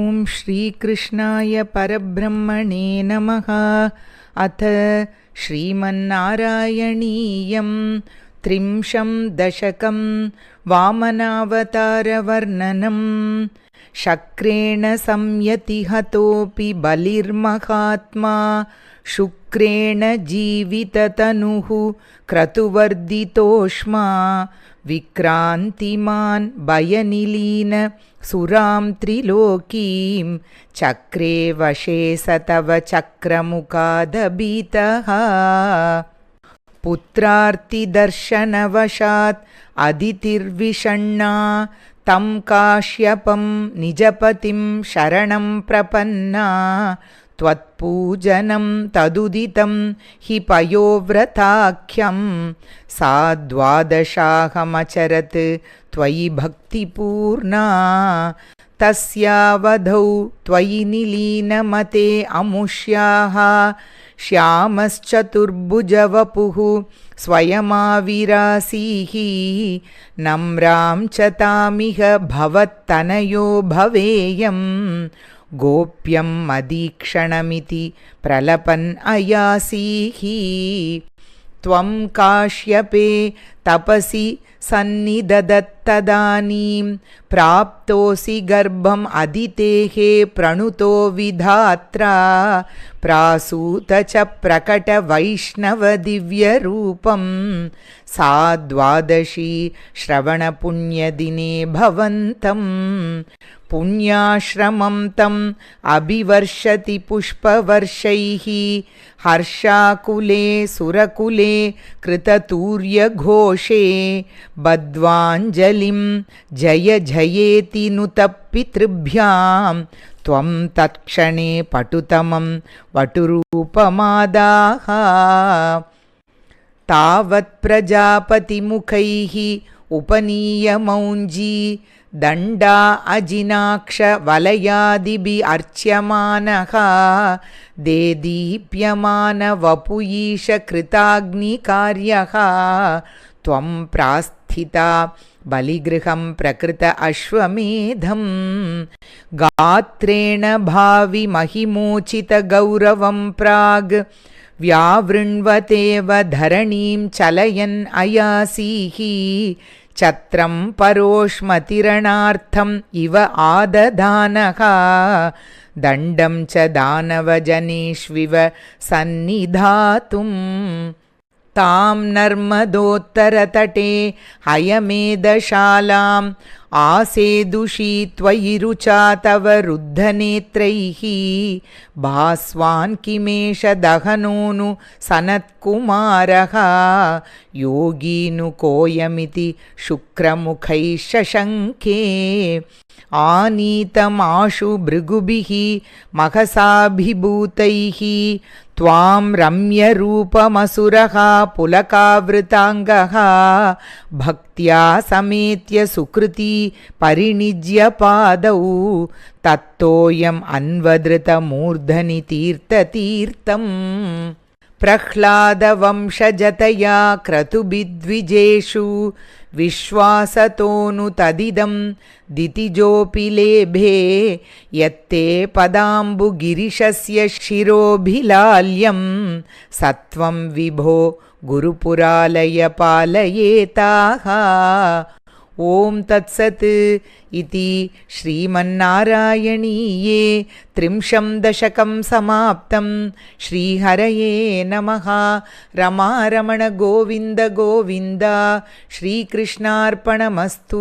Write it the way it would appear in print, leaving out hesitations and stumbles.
ॐ श्रीकृष्णाय परब्रह्मणे नमः। अथ श्रीमन्नारायणीयं 30 दशकं वामनावतारवर्णनं। शक्रेण संयतिहतोऽपि बलिर्महात्मा शुक्रेण जीविततनुः क्रतुवर्धितोष्मा। विक्रान्तिमान् भयनिलीन सुरां त्रिलोकीं चक्रे वशे स तव चक्रमुखादभीतः। पुत्रार्तिदर्शनवशात् अदितिर्विषण्णा तं काश्यपं निजपतिं शरणं प्रपन्ना। त्वत्पूजनं तदुदितं हि पयोव्रताख्यं सा 12 त्वयि भक्तिपूर्णा। तस्यावधौ त्वयि निलीनमते अमुष्याः श्यामश्चतुर्भुजवपुः स्वयमाविरासीः। नम्रां च तामिह भवत्तनयो भवेयं गोप्यं मदीक्षणमिति प्रलपन् अयासीः। त्वं काश्यपे तपसि सन्निददत्तदानीं प्राप्तोऽसि गर्भम् अदितेः प्रणुतो विधात्रा। प्रासूत च प्रकटवैष्णवदिव्यरूपं सा 12 श्रवणपुण्यदिने भवन्तं। पुण्याश्रमं तम् अभिवर्षति पुष्पवर्षैः हर्षाकुले सुरकुले कृततूर्यघोषे। बद्ध्वाञ्जलिं जय जयेति नुत पितृभ्यां त्वं तत्क्षणे पटुतमं वटुरूपमादाः। तावत् प्रजापतिमुखैः उपनीयमौञ्जी दण्डा अजिनाक्ष वलयादिभिः अर्च्यमानः। देदीप्यमान वपुईश कृताग्निकार्यः त्वं प्रास्थिता बलिगृहं प्रकृत अश्वमेधं। गात्रेण भावि महिमोचित गौरवं प्राग् व्यावृण्वतेव धरणीं चलयन् अयासीः। छत्रं परोष्मतिरणार्थम् इव आदधानः दण्डं च दानवजनेष्विव सन्निधातुम्। तां नर्मदोत्तरतटे हयमेधशालाम् आसेदुषी त्वयि रुचा तव रुद्धनेत्रैः। भास्वान् किमेष दहनोऽनु सनत्कुमारः योगीनु कोऽयमिति शुक्रमुखैः शशङ्के। आनीतमाशु भृगुभिः महसाभिभूतैः त्वां रम्यरूपमसुरः पुलकावृताङ्गः। भक्त्या समेत्य सुकृती परिनिज्य पादौ तत्तोऽयम् अन्वधृतमूर्धनि तीर्थतीर्थम्। प्रह्लादवंशजतया क्रतुभिद्विजेषु विश्वासतोऽनु तदिदं दितिजोऽपि लेभे। यत्ते पदाम्बुगिरिशस्य शिरोभिलाल्यं सत्वं विभो गुरुपुरालय पालयेताः। ॐ तत्सत् इति श्रीमन्नारायणीये 30 दशकं समाप्तं। श्रीहरये नमः। रमारमण गोविन्द गोविन्द। श्रीकृष्णार्पणमस्तु।